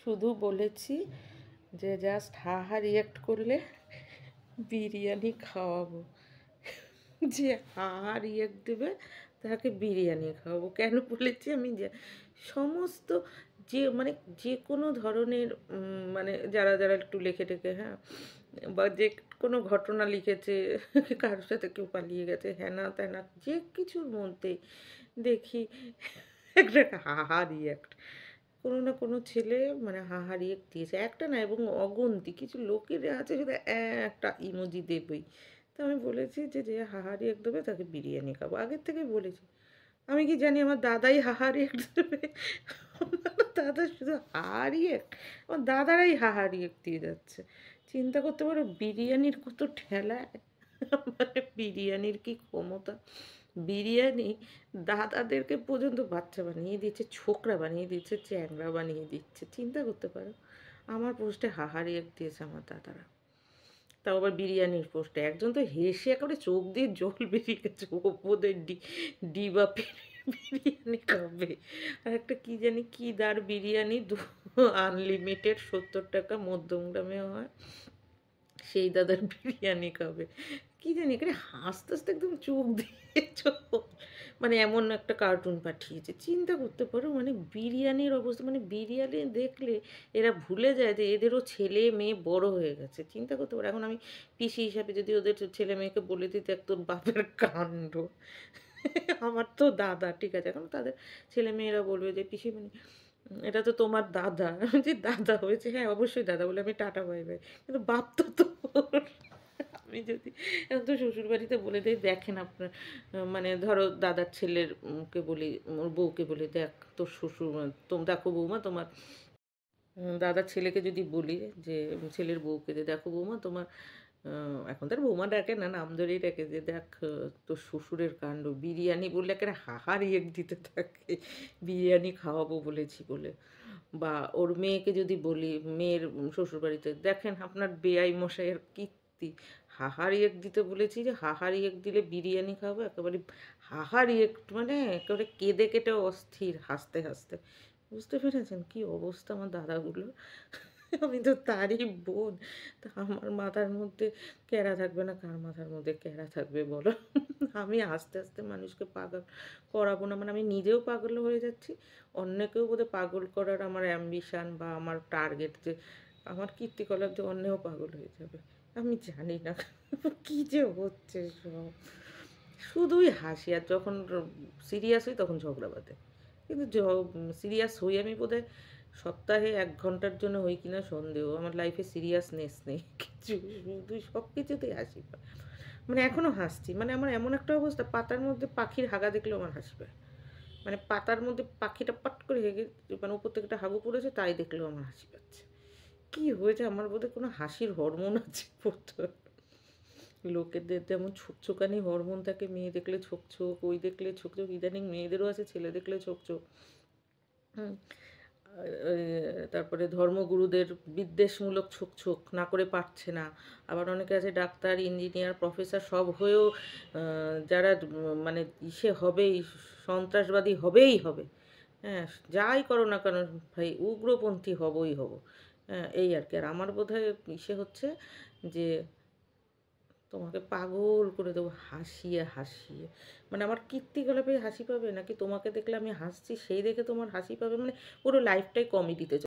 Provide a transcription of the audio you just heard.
শুধু বলেছি যে জাস্ট হা হা রিয়াক্ট করলে বিরিয়ানি খাওয়াবো। যে হা হা রিয়াক্ট দেবে তাকে বিরিয়ানি খাওয়াবো। কেন বলেছি আমি, যে সমস্ত মানে যে কোনো ধরনের মানে যারা যারা একটু লেখে টেখে, হ্যাঁ, বা যে কোনো ঘটনা লিখেছে, কারোর সাথে কেউ পালিয়ে গেছে, হ্যানা ত্যানা, যে কিছুর মধ্যেই দেখি একটা হা হা রিয়াক্ট কোনো না কোনো ছেলে মানে হা হা রিয়াক্ট দিয়েছে। একটা না, এবং অগুন্তি কিছু লোকের আছে শুধু একটা ইমোজি দেবেই। তো আমি বলেছি যে যে হা হা রিয়াক্ট দেবে তাকে বিরিয়ানি খাবো, আগের থেকেই বলেছি। আমি কি জানি আমার দাদাই হা হা রিয়াক্ট দেবে? আমার দাদা শুধু হা হা রিয়াক্ট, আমার দাদারাই হা হা রিয়াক্ট দিয়ে যাচ্ছে। চিন্তা করতে পারো বিরিয়ানির কত ঠেলা, মানে বিরিয়ানির কি ক্ষমতা। বিরিয়ানি দাদাদেরকে পর্যন্ত বাচ্চা বানিয়ে দিচ্ছে, ছোকরা বানিয়ে দিচ্ছে, চ্যাংড়া বানিয়ে দিচ্ছে। চিন্তা করতে পারো আমার পোস্টে হা রিয়াক্ট দিয়েছে আমার দাদারা, তাও আবার বিরিয়ানির পোস্টে। একজন তো হেসে একেবারে চোখ দিয়ে জল বেরিয়ে গেছে, ওদের ডিবা বিরিয়ানি খাবে। আর একটা কি জানি কি দার বিরিয়ানি আনলিমিটেড 70 টাকা মধ্যম গ্রামে হয়, সেই দাদার বিরিয়ানি খাবে। কি জানি এখানে হাসতে হাসতে একদম চোখ দিয়ে চোখ, মানে এমন একটা কার্টুন পাঠিয়েছে। চিন্তা করতে পারো মানে বিরিয়ানির অবস্থা, মানে বিরিয়ানি দেখলে এরা ভুলে যায় যে এদেরও ছেলে মেয়ে বড় হয়ে গেছে। চিন্তা করতে পারো এখন আমি পিসি হিসাবে যদি ওদের ছেলে মেয়েকে বলে দিই দেখ তোর বাপের কাণ্ড, আমার তো দাদা ঠিক আছে, এখন তাদের ছেলে মেয়েরা বলবে যে পিসিমণি এটা তো তোমার দাদা। যে দাদা হয়েছে, হ্যাঁ অবশ্যই দাদা বলে আমি টাটা বাই বাই, কিন্তু বাপ তো তোর। আমি যদি এখন তো শ্বশুরবাড়িতে বলে দিই, দেখেন আপনার মানে ধরো দাদার ছেলের কে বলি, ওর বউকে বলি, দেখ তোর শ্বশুর, দেখো বৌমা তোমার দাদার ছেলেকে যদি বলি, যে ছেলের বউকে, যে দেখো বৌমা তোমার এখন তার বৌমা ডাকে না, নাম ধরেই ডাকে, যে দেখ তোর শ্বশুরের কাণ্ড, বিরিয়ানি বললে একটা হাহা রিয়েক্ট দিতে থাকে, বিরিয়ানি খাওয়াবো বলেছি বলে। বা ওর মেয়েকে যদি বলি, মেয়ের শ্বশুরবাড়িতে, দেখেন আপনার বেয়াই মশাইয়ের কীর্তি, হাহা রিয়েক্ট দিতে বলেছি, যে হাহা রিয়েক্ট দিলে বিরিয়ানি খাবো। একেবারে হাহা রিয়েক্ট মানে একেবারে কেঁদে কেটে অস্থির, হাসতে হাসতে। বুঝতে পেরেছেন কী অবস্থা আমার দাদাগুলোর? আমি তো তারই বোন, তা আমার মাথার মধ্যে ক্যারা থাকবে না, কার মাথার মধ্যে ক্যারা থাকবে বলো? আমি আস্তে আস্তে মানুষকে পাগল করাবো না, মানে আমি নিজেও পাগল হয়ে যাচ্ছি, অন্যকেও বোধহয় পাগল করার আমার অ্যাম্বিশান বা আমার টার্গেট, যে আমার কীর্তিকলাপ দিয়ে অন্যও পাগল হয়ে যাবে। আমি জানি না কী যে হচ্ছে সব, শুধুই হাসি। আর যখন সিরিয়াস হই তখন ঝগড়া বাঁধে। কিন্তু সিরিয়াস হই আমি বোধহয় সপ্তাহে 1 ঘন্টার জন্য হই কিনা সন্দেহ। আমার লাইফে সিরিয়াসনেস নেই কিছু, শুধুই সব কিছুতেই হাসি পায়। মানে এখনও হাসছি, মানে আমার এমন একটা অবস্থা, পাতার মধ্যে পাখির হাগা দেখলেও আমার হাসি পায়। মানে পাতার মধ্যে পাখিটা পাট করে হেগে, মানে উপর থেকে একটা হাগু পড়েছে, তাই দেখলেও আমার হাসি পাচ্ছে। কী হয়েছে আমার বোধহয় কোনো হাসির হরমোন আছে বোধহয়। লোকেদের যেমন ছোকছোকানি হরমোন থাকে, মেয়ে দেখলে ছোকছোক, ওই দেখলে ছোকছোক, ইদানিং মেয়েদেরও আছে, ছেলে দেখলে ছোকছোক। হুম। তারপরে ধর্মগুরুদের বিদ্বেষমূলক ছোকছোক না করে পারছে না। আবার অনেকে আছে ডাক্তার, ইঞ্জিনিয়ার, প্রফেসর সব হয়েও যারা মানে হবেই, সন্ত্রাসবাদী হবেই হবে। হ্যাঁ, যাই করো না কেন ভাই, উগ্রপন্থী হবই হব। হ্যাঁ, এই আর কি। আর আমার বোধহয় হচ্ছে যে তোমাকে পাগল করে দেবো হাসিয়ে হাসিয়ে। মানে আমার কীর্তিকলাপে হাসি পাবে, নাকি তোমাকে দেখলে আমি হাসছি সেই দেখে তোমার হাসি পাবে, মানে পুরো লাইফটাই কমেডিতে